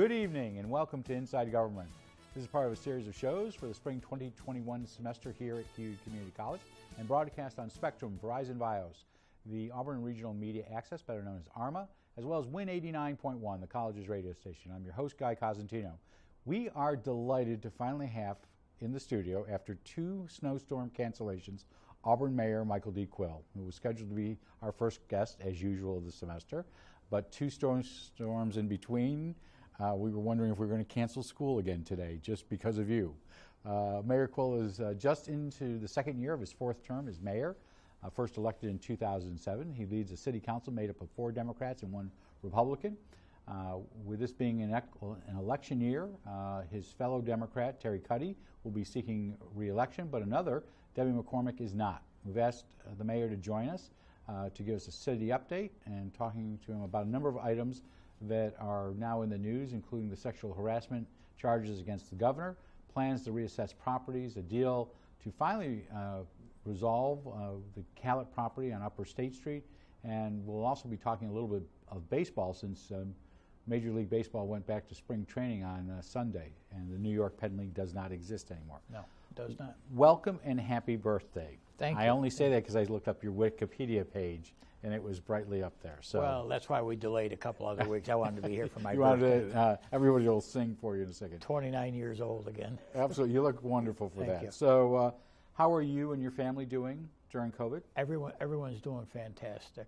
Good evening and welcome to Inside Government. This is part of a series of shows for the spring 2021 semester here at Quill Community College and broadcast on Spectrum, Verizon Vios, the Auburn Regional Media Access, better known as ARMA, as well as Win 89.1, the college's radio station. I'm your host, Guy Cosentino. We are delighted to finally have in the studio, after 2 snowstorm cancellations, Auburn Mayor Michael D. Quill, who was scheduled to be our first guest as usual this semester, but 2 storms in between. We were wondering if we were going to cancel school again today just because of you. Mayor Quill is just into the second year of his 4th term as mayor, first elected in 2007. He leads a city council made up of 4 Democrats and 1 Republican. With this being an election year, his fellow Democrat, Terry Cuddy, will be seeking re-election, but another, Debbie McCormick, is not. We've asked the mayor to join us to give us a city update and talking to him about a number of items that are now in the news, including the sexual harassment charges against the governor, plans to reassess properties, a deal to finally resolve the Callouts property on Upper State Street, and we'll also be talking a little bit of baseball since Major League Baseball went back to spring training on Sunday, and the New York Penn League does not exist anymore. No, it does not. Welcome and happy birthday. Thank you. I only say that because I looked up your Wikipedia page, and it was brightly up there. So. Well, that's why we delayed a couple other weeks. I wanted to be here for my you birthday. Wanted to, everybody will sing for you in a second. 29 years old again. Absolutely. You look wonderful for Thank that. you. So how are you and your family doing during COVID? Everyone's doing fantastic.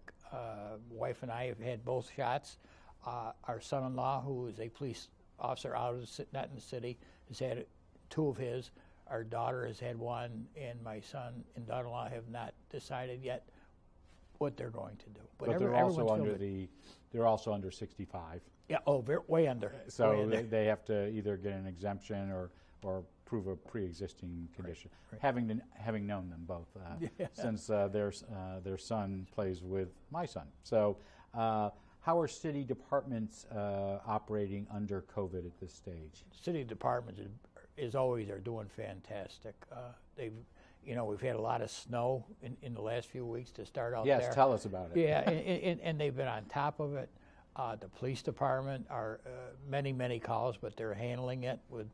Wife and I have had both shots. Our son-in-law, who is a police officer out of not in the city, has had 2 of his. Our daughter has had 1, and my son and daughter-in-law have not decided yet what they're going to do. But they're also under they're also under 65. Yeah. Oh, way under. So way under. They have to either get an exemption or prove a pre-existing condition. Right. Having known them both since their son plays with my son. So how are city departments operating under COVID at this stage? City departments is always are doing fantastic. We've had a lot of snow in the last few weeks to start out there. Yes, tell us about it. Yeah, and they've been on top of it. The police department are many calls, but they're handling it with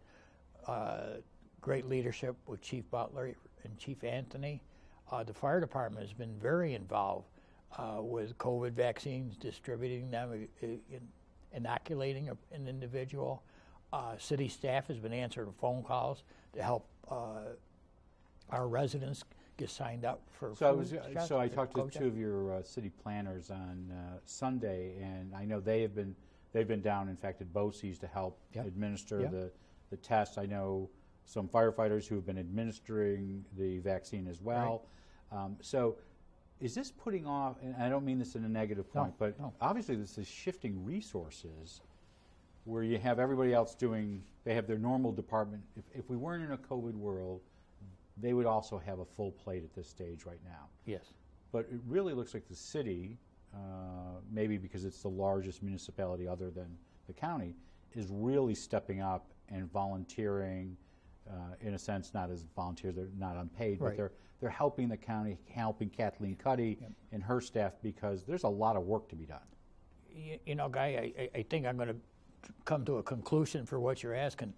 great leadership with Chief Butler and Chief Anthony. The fire department has been very involved with COVID vaccines, distributing them, inoculating an individual. City staff has been answering phone calls to help our residents get signed up for So I talked to 2 of your city planners on Sunday, and I know they've been down, in fact, at BOCES to help administer the tests. I know some firefighters who have been administering the vaccine as well. Right. So is this putting off, and I don't mean this in a negative point, but obviously this is shifting resources where you have everybody else they have their normal department. If we weren't in a COVID world, they would also have a full plate at this stage right now. Yes. But it really looks like the city, maybe because it's the largest municipality other than the county, is really stepping up and volunteering, in a sense, not as volunteers, they're not unpaid, right. but they're helping the county, helping Kathleen Cuddy and her staff, because there's a lot of work to be done. You know, Guy, I think I'm going to come to a conclusion for what you're asking.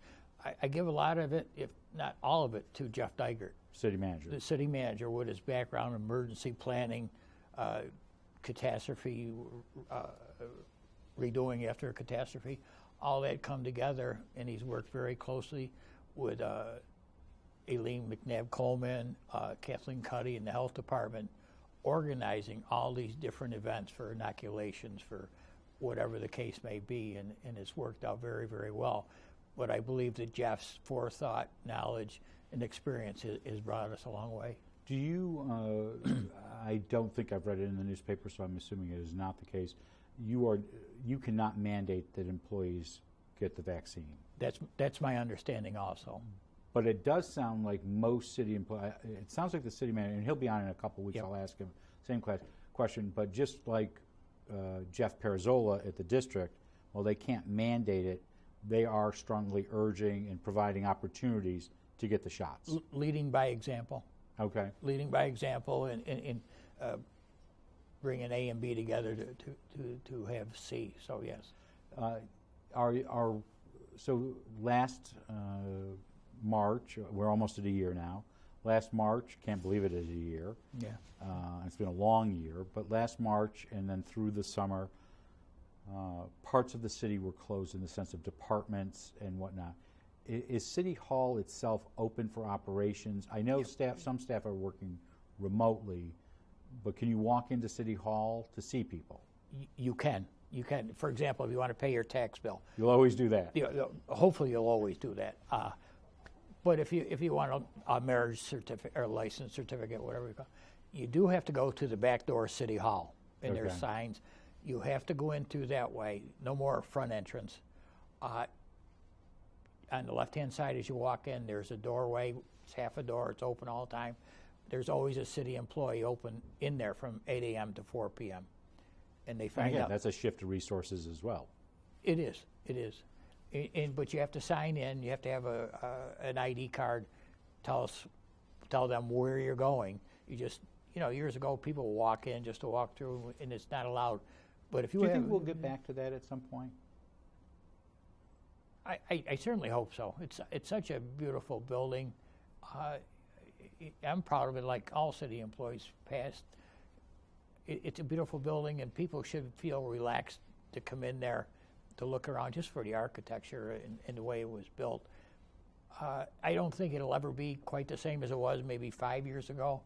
I give a lot of it, if not all of it, to Jeff Dygert, city manager. The city manager, with his background in emergency planning, catastrophe, redoing after a catastrophe, all that come together, and he's worked very closely with Aileen McNabb-Coleman, Kathleen Cuddy, and the health department, organizing all these different events for inoculations, for whatever the case may be, and it's worked out very well. But I believe that Jeff's forethought, knowledge, and experience has brought us a long way. Do you, I don't think I've read it in the newspaper, so I'm assuming it is not the case, you cannot mandate that employees get the vaccine. That's my understanding also. But it does sound like most city employees, it sounds like the city manager, and he'll be on in a couple of weeks, I'll ask him same question, but just like Jeff Perazzola at the district, well, they can't mandate it, they are strongly urging and providing opportunities to get the shots. Leading by example. Okay. Leading by example and bringing A and B together to have C, so yes. So last March, we're almost at a year now. Last March, can't believe it is a year. Yeah. It's been a long year, but last March and then through the summer, parts of the city were closed in the sense of departments and whatnot. Is City Hall itself open for operations? I know some staff are working remotely, but can you walk into City Hall to see people? You can. You can. For example, if you want to pay your tax bill. You'll always do that. Hopefully you'll always do that. But if you want a marriage certificate or license certificate, whatever you call it, you do have to go to the back door of City Hall, and there's signs. You have to go in through that way. No more front entrance. On the left-hand side as you walk in, there's a doorway. It's half a door. It's open all the time. There's always a city employee open in there from 8 a.m. to 4 p.m. And they find out. That's a shift of resources as well. It is. It is. But you have to sign in. You have to have an ID card. Tell them where you're going. You just, years ago, people would walk in just to walk through, and it's not allowed. But if you do you think we'll get back to that at some point? I certainly hope so. It's such a beautiful building. I'm proud of it, like all city employees past. It's a beautiful building, and people should feel relaxed to come in there to look around just for the architecture and the way it was built. I don't think it'll ever be quite the same as it was maybe 5 years ago,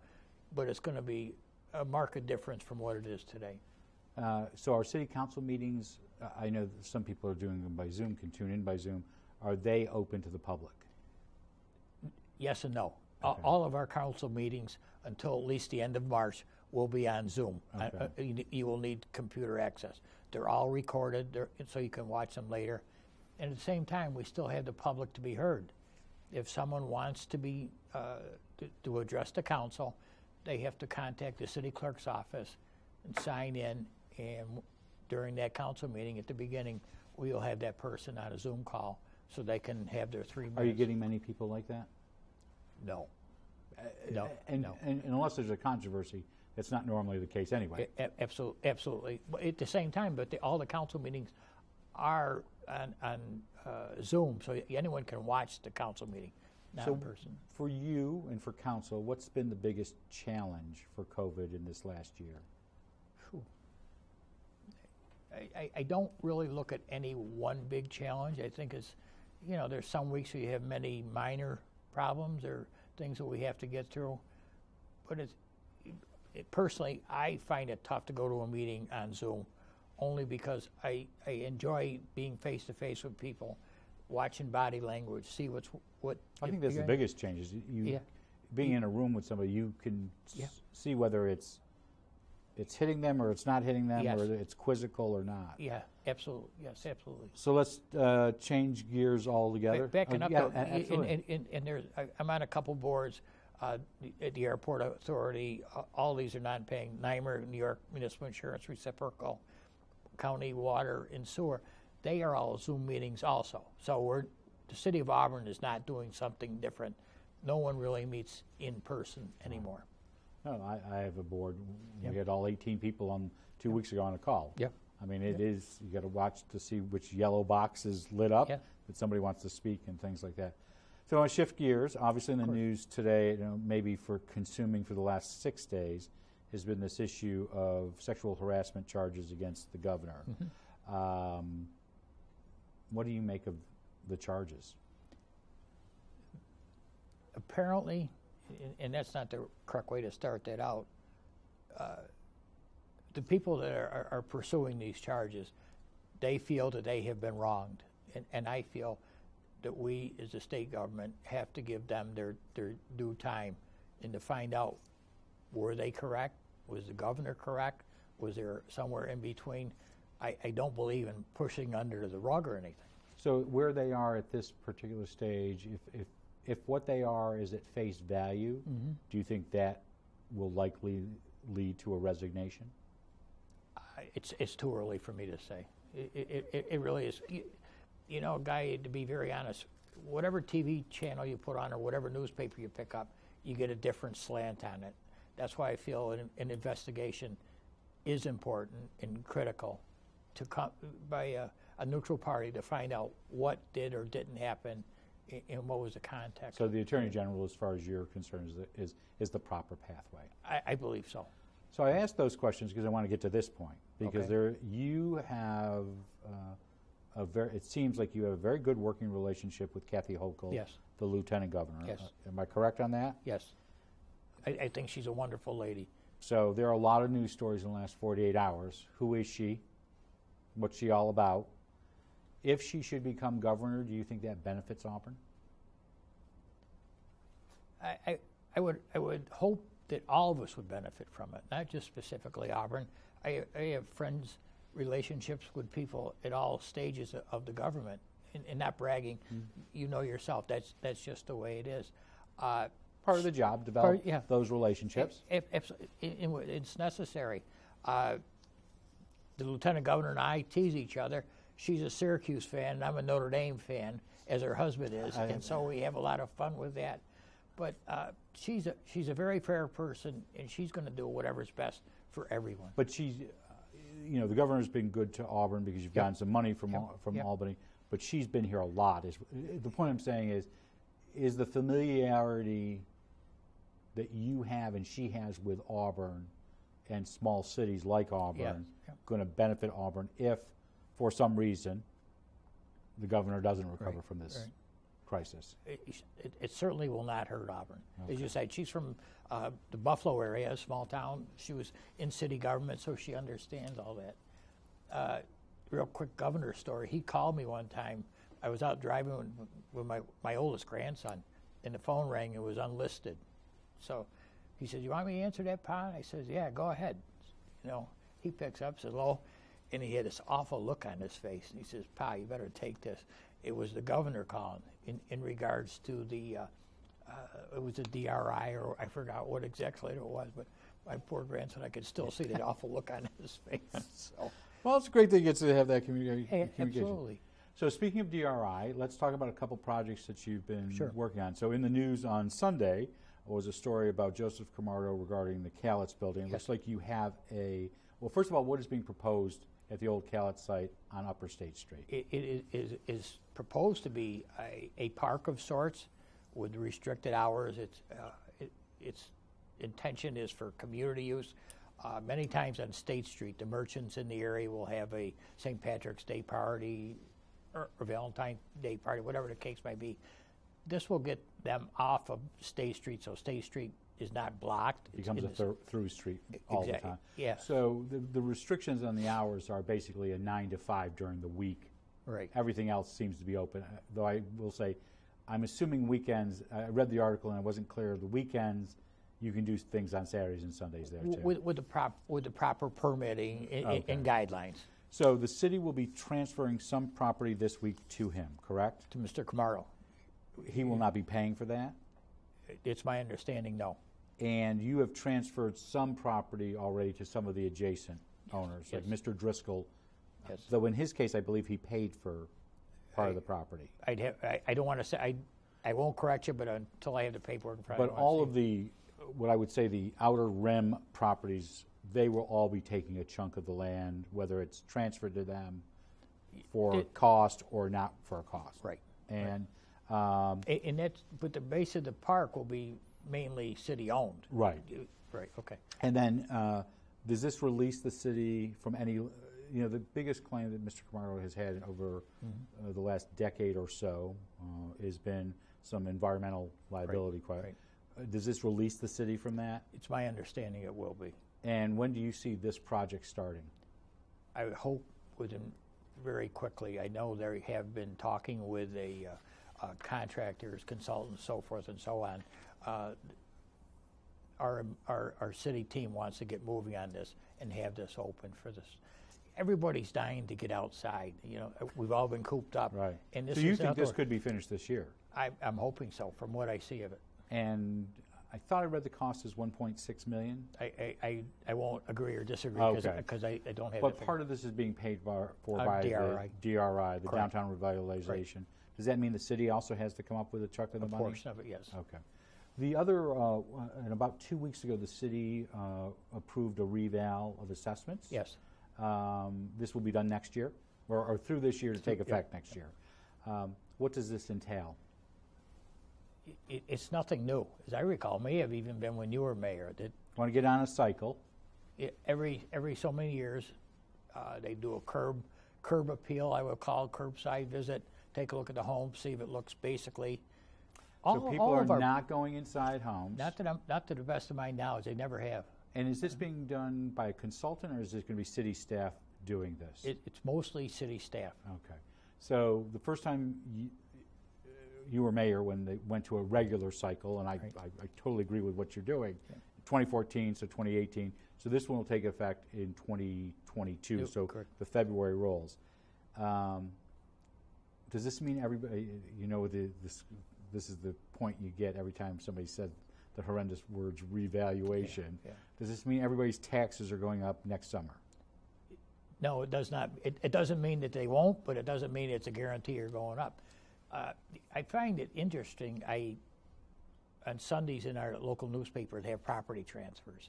but it's going to be a marked difference from what it is today. So our city council meetings, I know that some people are doing them by Zoom, can tune in by Zoom. Are they open to the public? Yes and no. Okay. All of our council meetings until at least the end of March will be on Zoom. Okay. You will need computer access. They're all recorded, so you can watch them later. And at the same time, we still have the public to be heard. If someone wants to be to address the council, they have to contact the city clerk's office and sign in. And during that council meeting at the beginning, we will have that person on a Zoom call so they can have their 3 minutes. Are you getting many people like that? No. And unless there's a controversy, it's not normally the case anyway. Absolutely. But at the same time, all the council meetings are on Zoom, so anyone can watch the council meeting, not in person. For you and for council, what's been the biggest challenge for COVID in this last year? I don't really look at any one big challenge. I think it's, there's some weeks where you have many minor problems or things that we have to get through. But personally, I find it tough to go to a meeting on Zoom, only because I enjoy being face-to-face with people, watching body language, see what. I think that's the biggest change is being in a room with somebody, you can see whether it's hitting them or it's not hitting them, or it's quizzical or not. Yeah, absolutely. Yes, absolutely. So let's change gears altogether. Backing up, absolutely. And I'm on a couple boards at the Airport Authority. All these are non-paying. NYMER, New York Municipal Insurance Reciprocal, County Water and Sewer. They are all Zoom meetings also. So the city of Auburn is not doing something different. No one really meets in person anymore. No, I have a board. We had all 18 people on 2 weeks ago on a call. Yep. I mean, it is, you got to watch to see which yellow box is lit up that somebody wants to speak and things like that. So I want to shift gears. Obviously in the news today, maybe for consuming for the last 6 days, has been this issue of sexual harassment charges against the governor. Mm-hmm. What do you make of the charges? Apparently, and that's not the correct way to start that out, the people that are pursuing these charges, they feel that they have been wronged. And I feel that we, as a state government, have to give them their due time and to find out, were they correct? Was the governor correct? Was there somewhere in between? I don't believe in pushing under the rug or anything. So where they are at this particular stage, if what they are is at face value, mm-hmm. do you think that will likely lead to a resignation? It's too early for me to say. It really is. Guy, to be very honest, whatever TV channel you put on or whatever newspaper you pick up, you get a different slant on it. That's why I feel an investigation is important and critical. By a neutral party to find out what did or didn't happen and what was the context. So the Attorney General, as far as you're concerned, is the proper pathway. I believe so. So I asked those questions because I want to get to this point, because you have it seems like you have a very good working relationship with Kathy Hochul, Yes. the Lieutenant Governor. Yes. Am I correct on that? Yes. I think she's a wonderful lady. So there are a lot of news stories in the last 48 hours. Who is she? What's she all about? If she should become governor, do you think that benefits Auburn? I would hope that all of us would benefit from it, not just specifically Auburn. I have friends, relationships with people at all stages of the government, and not bragging. You know yourself, that's just the way it is. Part of the job, develop those relationships. It's necessary. The Lieutenant Governor and I tease each other. She's a Syracuse fan, and I'm a Notre Dame fan, as her husband is, and so we have a lot of fun with that. But she's a very fair person, and she's going to do whatever's best for everyone. But she's, the governor's been good to Auburn because you've gotten some money from Albany, but she's been here a lot. The point I'm saying is the familiarity that you have and she has with Auburn and small cities like Auburn going to benefit Auburn if, for some reason, the governor doesn't recover from this crisis? It certainly will not hurt Auburn. As you said, she's from the Buffalo area, a small town. She was in city government, so she understands all that. Real quick governor story. He called me one time. I was out driving with my oldest grandson, and the phone rang. It was unlisted. So he says, "You want me to answer that, Pa?" I says, "Yeah, go ahead." He picks up, says, "Hello," and he had this awful look on his face. And he says, "Pa, you better take this." It was the governor calling in regards to the, it was a DRI, or I forgot what exactly it was, but my poor grandson, I could still see that awful look on his face. So. Well, it's great that you get to have that communication. Absolutely. So speaking of DRI, let's talk about a couple projects that you've been working on. So in the news on Sunday was a story about Joseph Camardo regarding the Callouts building. It looks like you have well, first of all, what is being proposed at the old Callouts site on Upper State Street? It is proposed to be a park of sorts with restricted hours. Its intention is for community use. Many times on State Street, the merchants in the area will have a St. Patrick's Day party or Valentine's Day party, whatever the case may be. This will get them off of State Street, so State Street is not blocked. It becomes a through street all the time. Yeah. So the restrictions on the hours are basically a 9 to 5 during the week. Right. Everything else seems to be open, though I will say, I'm assuming weekends, I read the article and it wasn't clear, the weekends you can do things on Saturdays and Sundays there too. With the proper permitting and guidelines. So the city will be transferring some property this week to him, correct? To Mr. Camardo. He will not be paying for that? It's my understanding, no. And you have transferred some property already to some of the adjacent owners, like Mr. Driscoll. Yes. Though in his case, I believe he paid for part of the property. I don't want to say, I won't correct you, but until I have the paperwork in front of me. But all of what I would say the outer rim properties, they will all be taking a chunk of the land, whether it's transferred to them for cost or not for a cost. Right. And but the base of the park will be mainly city-owned. Right. Right, okay. And then does this release the city from any, the biggest claim that Mr. Camardo has had over the last decade or so has been some environmental liability. Right. Does this release the city from that? It's my understanding it will be. And when do you see this project starting? I would hope within very quickly. I know they have been talking with contractors, consultants, so forth and so on. Our city team wants to get moving on this and have this open for this. Everybody's dying to get outside. We've all been cooped up. Right. And this so you think this could be finished this year? I'm hoping so, from what I see of it. And I thought I read the cost is $1.6 million. I won't agree or disagree because I don't have. But part of this is being paid for by DRI. the DRI, the Correct. Downtown Revitalization. Right. Does that mean the city also has to come up with a chunk of the money? A portion of it, yes. Okay. The other, and about 2 weeks ago, the city approved a reval of assessments. Yes. This will be done next year. or through this year to take effect next year. What does this entail? It's nothing new. As I recall, may have even been when you were mayor. That Want to get on a cycle? every so many years, they do a curb appeal, I would call it, curbside visit, take a look at the home, see if it looks basically. So people are not going inside homes? Not to the best of my knowledge, they never have. And is this being done by a consultant, or is this going to be city staff doing this? It's mostly city staff. Okay. So the first time you were mayor, when they went to a regular cycle, and I totally agree with what you're doing, 2014, so 2018. So this one will take effect in 2022, Yep, so correct. the February rolls. Does this mean everybody, this is the point you get every time somebody said the horrendous words revaluation. Yeah. Does this mean everybody's taxes are going up next summer? No, it does not. It doesn't mean that they won't, but it doesn't mean it's a guarantee you're going up. I find it interesting. On Sundays in our local newspaper, they have property transfers.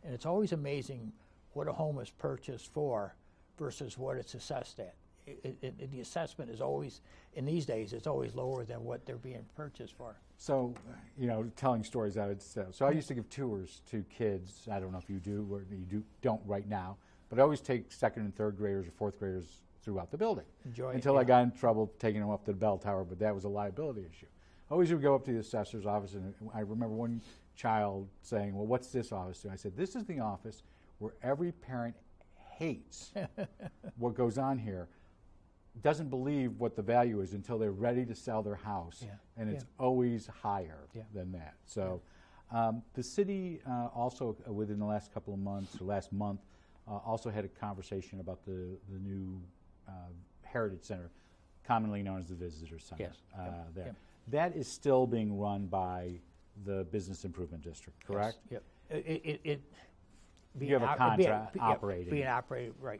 And it's always amazing what a home is purchased for versus what it's assessed at. The assessment is always, in these days, it's always lower than what they're being purchased for. So, telling stories I would say. So I used to give tours to kids. I don't know if you do or don't right now, but I always take second and third graders or fourth graders throughout the building. Until I got in trouble taking them up to the bell tower, but that was a liability issue. Always would go up to the assessor's office, and I remember one child saying, well, what's this office do? I said, this is the office where every parent hates what goes on here, doesn't believe what the value is until they're ready to sell their house, and it's always higher than that. So the city also, within the last couple of months, or last month, also had a conversation about the new Heritage Center, commonly known as the Visitor Center. Yes. There. That is still being run by the Business Improvement District, correct? Yes. Yep. You have a contract operating. Being operated, right.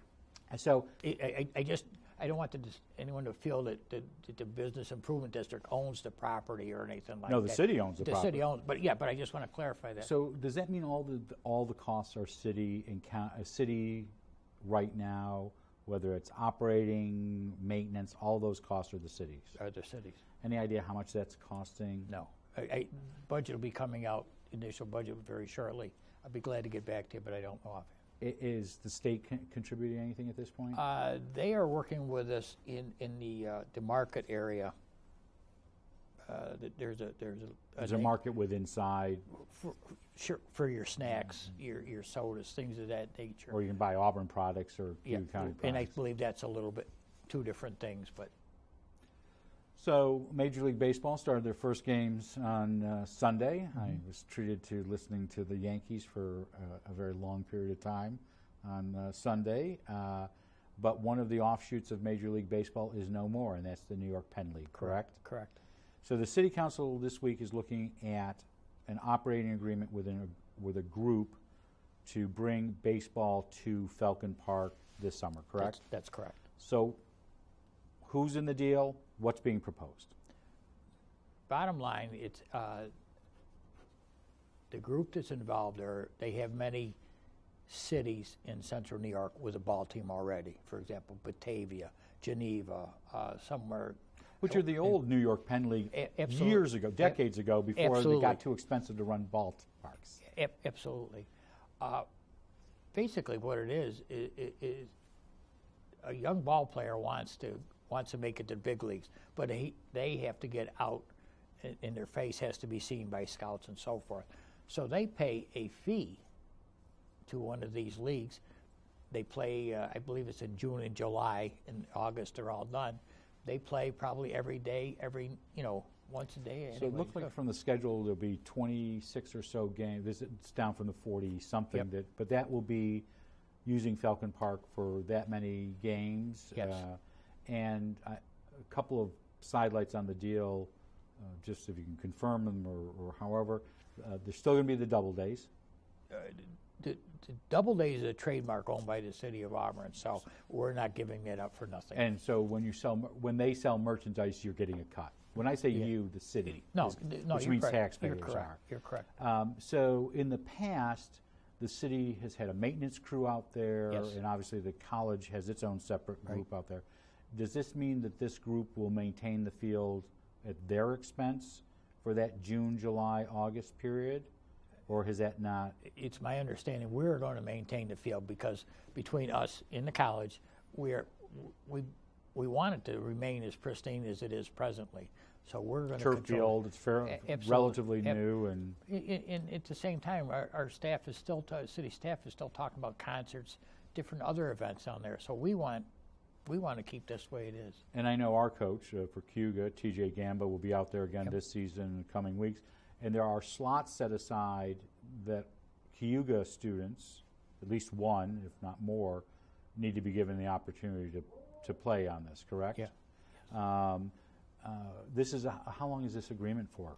And so I don't want anyone to feel that the Business Improvement District owns the property or anything like that. No, the city owns the property. The city owns, but I just want to clarify that. So does that mean all the costs are city right now, whether it's operating, maintenance, all those costs are the cities? Are the cities? Any idea how much that's costing? No. Budget will be coming out, initial budget very shortly. I'll be glad to get back to you, but I don't know offhand. Is the state contributing anything at this point? They are working with us in the market area. There's a market with inside. For your snacks, your sodas, things of that nature. Or you can buy Auburn products or County products. And I believe that's a little bit two different things, but. So Major League Baseball started their first games on Sunday. I was treated to listening to the Yankees for a very long period of time on Sunday. But one of the offshoots of Major League Baseball is no more, and that's the New York Penn League, correct? Correct. So the City Council this week is looking at an operating agreement with a group to bring baseball to Falcon Park this summer, correct? That's correct. So who's in the deal? What's being proposed? Bottom line, it's the group that's involved. They have many cities in central New York with a ball team already. For example, Batavia, Geneva, somewhere. Which are the old New York Penn League years ago, decades ago, before Absolutely. It got too expensive to run ballparks. Absolutely. Basically, what it is a young ball player wants to make it to the big leagues, but they have to get out, and their face has to be seen by scouts and so forth. So they pay a fee to one of these leagues. They play, I believe it's in June and July. In August, they're all done. They play probably every day, once a day. So it looks like from the schedule there'll be 26 or so games. It's down from the 40-something. Yep. But that will be using Falcon Park for that many games. Yes. And a couple of sidelights on the deal, just if you can confirm them or however. There's still going to be the double days. The double day is a trademark owned by the city of Auburn, so we're not giving that up for nothing. And so when they sell merchandise, you're getting a cut. When I say you, the city, no, which means correct. taxpayers You're correct. You're correct. So in the past, the city has had a maintenance crew out there, Yes. and obviously the college has its own separate group out there. Does this mean that this group will maintain the field at their expense for that June, July, August period? Or has that not? It's my understanding we're going to maintain the field because between us in the college, we want it to remain as pristine as it is presently. So we're going to Turf field, it's relatively new, and at the same time, our staff is still, city staff is still talking about concerts, different other events down there. So we want to keep this the way it is. And I know our coach for Cayuga, TJ Gamba, will be out there again this season in the coming weeks. And there are slots set aside that Cayuga students, at least one, if not more, need to be given the opportunity to play on this, correct? Yeah. This is how long is this agreement for?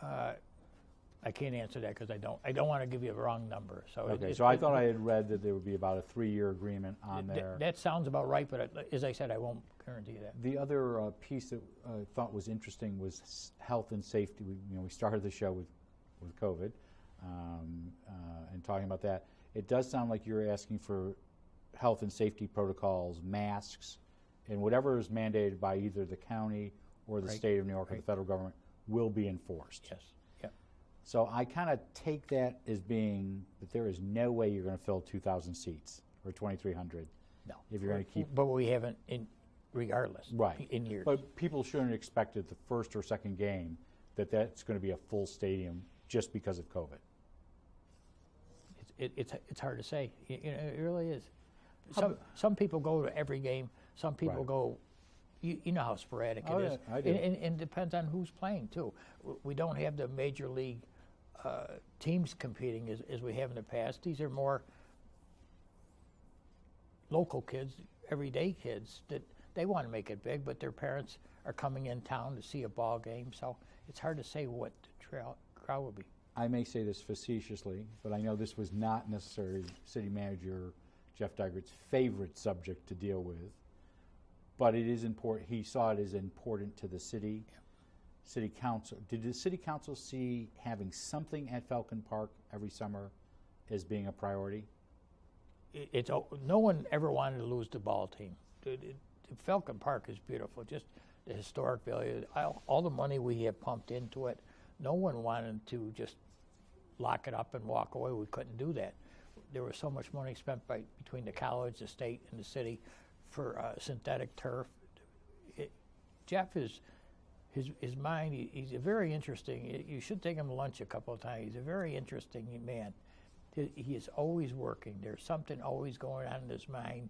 I can't answer that because I don't want to give you a wrong number. So okay. So I thought I had read that there would be about a 3-year agreement on there. That sounds about right, but as I said, I won't guarantee that. The other piece that I thought was interesting was health and safety. We started the show with COVID and talking about that. It does sound like you're asking for health and safety protocols, masks, and whatever is mandated by either the county or the state of New York or the federal government will be enforced. Yes. Yep. So I kind of take that as being that there is no way you're going to fill 2,000 seats or 2,300. No. If you're going to keep. But we haven't, regardless. Right. In years. But people shouldn't expect at the first or second game that's going to be a full stadium just because of COVID. It's hard to say. It really is. Some people go to every game. Some people go. You know how sporadic it is. Yeah, I do. And it depends on who's playing too. We don't have the major league teams competing as we have in the past. These are more local kids, everyday kids that they want to make it big, but their parents are coming in town to see a ball game. So it's hard to say what the crowd will be. I may say this facetiously, but I know this was not necessarily City Manager Jeff Dygert's favorite subject to deal with. But it is important. He saw it as important to the city. Yeah. City Council. Did the City Council see having something at Falcon Park every summer as being a priority? No one ever wanted to lose the ball team. Falcon Park is beautiful. Just the historic value, all the money we have pumped into it. No one wanted to just lock it up and walk away. We couldn't do that. There was so much money spent between the college, the state, and the city for synthetic turf. Jeff is his mind. He's a very interesting. You should take him to lunch a couple of times. He's a very interesting man. He is always working. There's something always going on in his mind.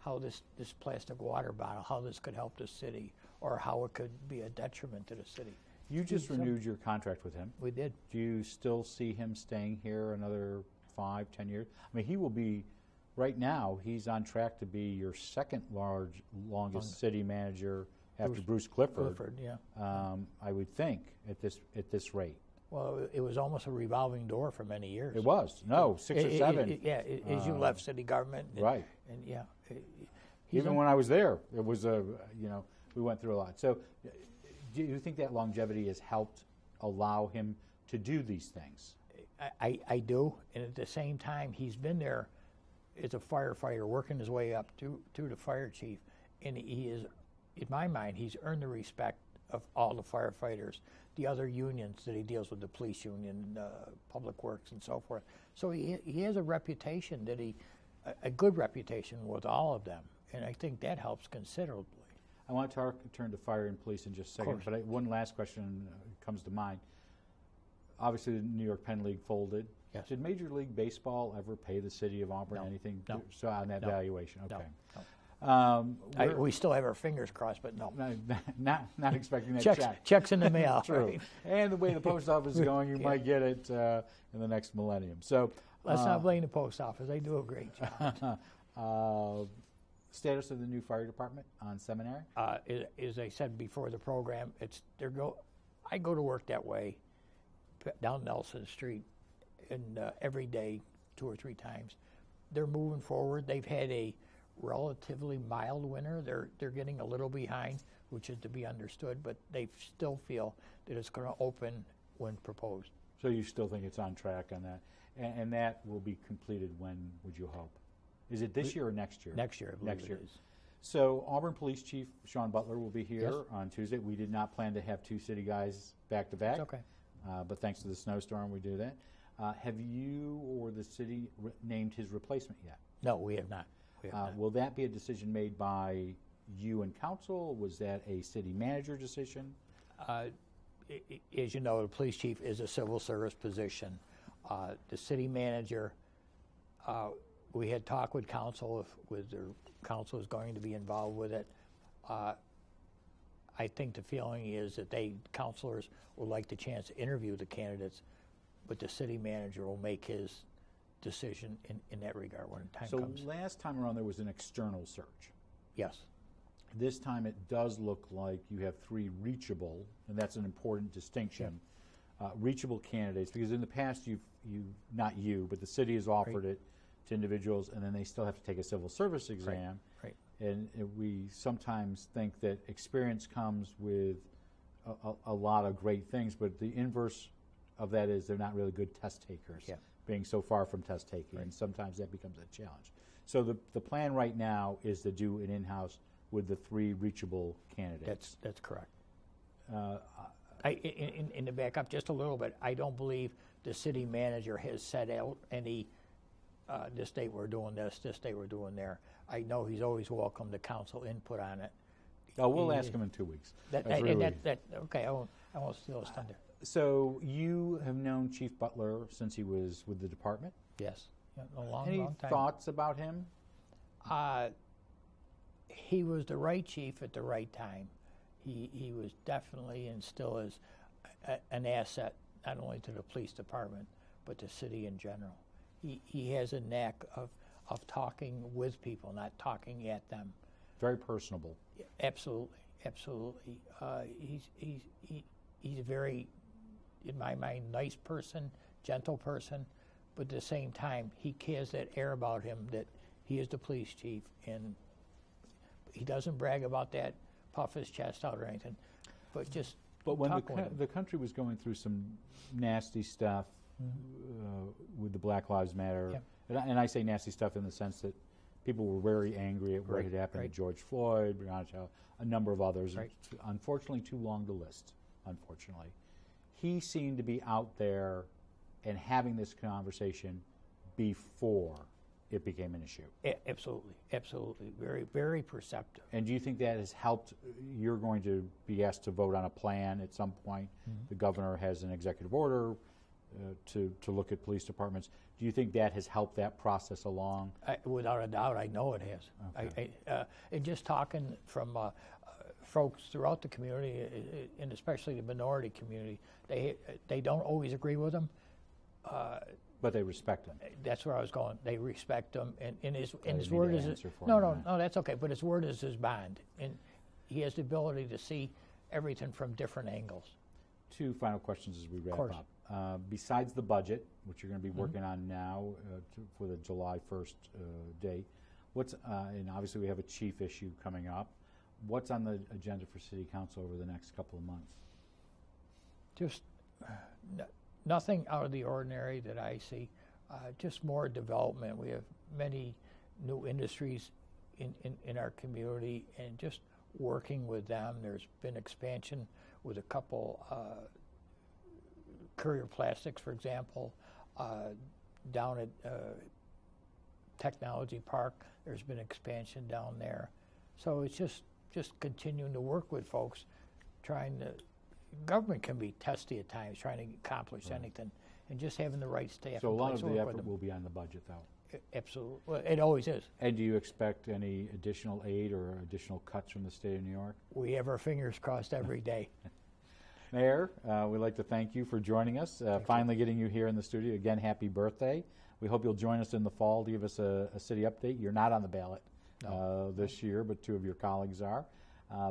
How this plastic water bottle, how this could help the city, or how it could be a detriment to the city. You just renewed your contract with him. We did. Do you still see him staying here another 5, 10 years? I mean, he will be. Right now, he's on track to be your second longest city manager after Bruce Clifford. Yeah. I would think at this rate. Well, it was almost a revolving door for many years. It was 6 or 7. As you left city government. Right. And yeah. Even when I was there, it was we went through a lot. So, do you think that longevity has helped allow him to do these things? I do, and at the same time, he's been there as a firefighter, working his way up to the fire chief, and he is, in my mind, he's earned the respect of all the firefighters, the other unions that he deals with, the police union, public works, and so forth. So he has a reputation a good reputation with all of them, and I think that helps considerably. I want to turn to fire and police in just a second, but one last question comes to mind. Obviously, the New York Penn League folded. Yes. Did Major League Baseball ever pay the city of Auburn anything? No. So on that valuation, okay. No. We still have our fingers crossed, but no. Not expecting that check. Checks in the mail. True. Right? And the way the post office is going, you might get it in the next millennium. So let's not blame the post office. They do a great job. Status of the new fire department on Seminary? As I said before the program, I go to work that way down Nelson Street, and every day, 2 or 3 times. They're moving forward. They've had a relatively mild winter. They're getting a little behind, which is to be understood, but they still feel that it's going to open when proposed. So you still think it's on track on that? And that will be completed when, would you hope? Is it this year or next year? Next year, I believe Next year. it is. So Auburn Police Chief Sean Butler will be here Yes. on Tuesday. We did not plan to have two city guys back to back. It's okay. But thanks to the snowstorm, we do that. Have you or the city named his replacement yet? No, we have not. We have not. Will that be a decision made by you and council? Was that a city manager decision? As you know, the police chief is a civil service position. The city manager, we had talked with council if whether council is going to be involved with it. I think the feeling is that councilors would like the chance to interview the candidates, but the city manager will make his decision in that regard when time comes. So last time around there was an external search. Yes. This time it does look like you have three reachable, and that's an important distinction, reachable candidates, because in the past not you, but the city has offered it to individuals, and then they still have to take a civil service exam. Right. And we sometimes think that experience comes with a lot of great things, but the inverse of that is they're not really good test takers, being so far from test taking, and sometimes that becomes a challenge. So the plan right now is to do an in-house with the three reachable candidates. That's correct. In to back up just a little bit, I don't believe the city manager has set out any, this date we're doing this date we're doing there. I know he's always welcome to council input on it. Oh, we'll ask him in 2 weeks. Okay, I won't steal his thunder. So you have known Chief Butler since he was with the department? Yes, a long Any time. thoughts about him? He was the right chief at the right time. He was definitely and still is an asset, not only to the police department, but the city in general. He has a knack of talking with people, not talking at them. Very personable. Absolutely. He's a very, in my mind, nice person, gentle person, but at the same time, he has that air about him that he is the police chief, and he doesn't brag about that, puff his chest out or anything, but just But when talk with him. the country was going through some nasty stuff with the Black Lives Matter, and I say nasty stuff in the sense that people were very angry at what had happened to George Floyd, Breonna Taylor, a number of others. Unfortunately, too long to list, unfortunately. He seemed to be out there and having this conversation before it became an issue. Absolutely. Very, very perceptive. And do you think that has helped? You're going to be asked to vote on a plan at some point. The governor has an executive order to look at police departments. Do you think that has helped that process along? Without a doubt, I know it has. Okay. And just talking from folks throughout the community, and especially the minority community, they don't always agree with them. But they respect him. That's where I was going. They respect him, and his didn't word need is to answer for no, him, no, right? no. That's okay. But his word is his bond, and he has the ability to see everything from different angles. Two final questions as we wrap course. up. Besides the budget, which you're going to be working on now for the July 1st date, and obviously we have a chief issue coming up. What's on the agenda for City Council over the next couple of months? Just nothing out of the ordinary that I see. Just more development. We have many new industries in our community, and just working with them. There's been expansion with a couple, Courier Plastics, for example, down at Technology Park. There's been expansion down there. So it's just continuing to work with folks, government can be testy at times, trying to accomplish anything, and just having the right staff. So a lot in place of to the work with effort them. will be on the budget, though. Absolutely. Well, it always is. And do you expect any additional aid or additional cuts from the state of New York? We have our fingers crossed every day. Mayor, we'd like to thank you for joining us, finally getting you here in the studio. Again, happy birthday. We hope you'll join us in the fall to give us a city update. You're not on the ballot this year, but two of your colleagues are.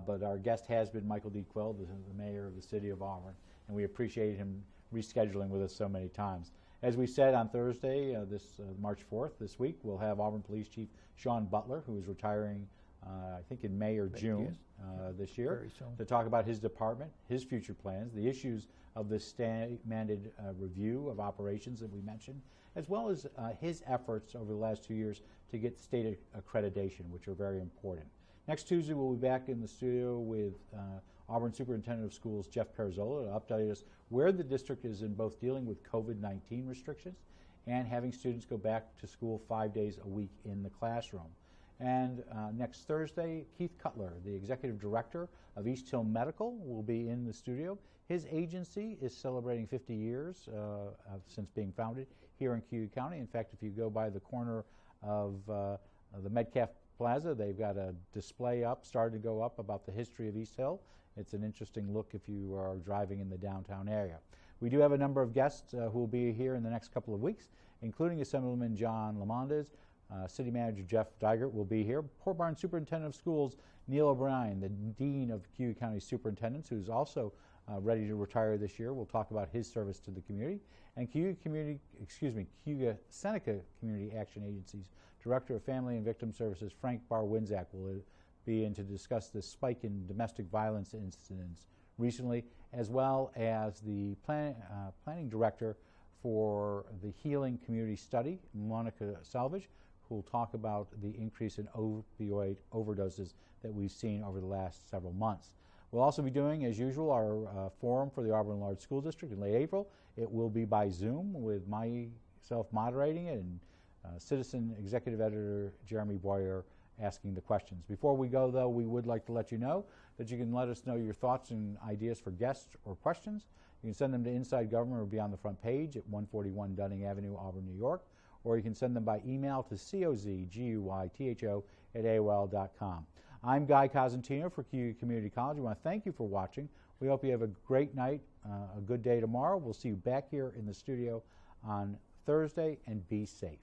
But our guest has been Michael D. Quill, the mayor of the city of Auburn, and we appreciate him rescheduling with us so many times. As we said on Thursday, this March 4th, this week, we'll have Auburn Police Chief Sean Butler, who is retiring, I think in May or June this year, Very soon. to talk about his department, his future plans, the issues of the state-mandated review of operations that we mentioned, as well as his efforts over the last 2 years to get state accreditation, which are very important. Next Tuesday, we'll be back in the studio with Auburn Superintendent of Schools, Jeff Perzola, to update us where the district is in both dealing with COVID-19 restrictions and having students go back to school 5 days a week in the classroom. And next Thursday, Keith Cutler, the Executive Director of East Hill Medical, will be in the studio. His agency is celebrating 50 years since being founded here in Cuyahoga County. In fact, if you go by the corner of the Metcalf Plaza, they've got a display up, started to go up, about the history of East Hill. It's an interesting look if you are driving in the downtown area. We do have a number of guests who will be here in the next couple of weeks, including Assemblyman John Lamondes. City Manager Jeff Digert will be here. Port Barn Superintendent of Schools Neil O'Brien, the Dean of Cuyahoga County Superintendents, who's also ready to retire this year. We'll talk about his service to the community. And Cuyahoga Seneca Community Action Agency's Director of Family and Victim Services, Frank Bar-Winzak, will be in to discuss the spike in domestic violence incidents recently, as well as the planning director for the Healing Community Study, Monica Salvage, who will talk about the increase in opioid overdoses that we've seen over the last several months. We'll also be doing, as usual, our forum for the Auburn Large School District in late April. It will be by Zoom with myself moderating it and Citizen Executive Editor Jeremy Boyer asking the questions. Before we go, though, we would like to let you know that you can let us know your thoughts and ideas for guests or questions. You can send them to Inside Government or be on the front page at 141 Dunning Avenue, Auburn, New York, or you can send them by email to cozguytho@aol.com. I'm Guy Cosentino for Cuyahoga Community College. We want to thank you for watching. We hope you have a great night, a good day tomorrow. We'll see you back here in the studio on Thursday, and be safe.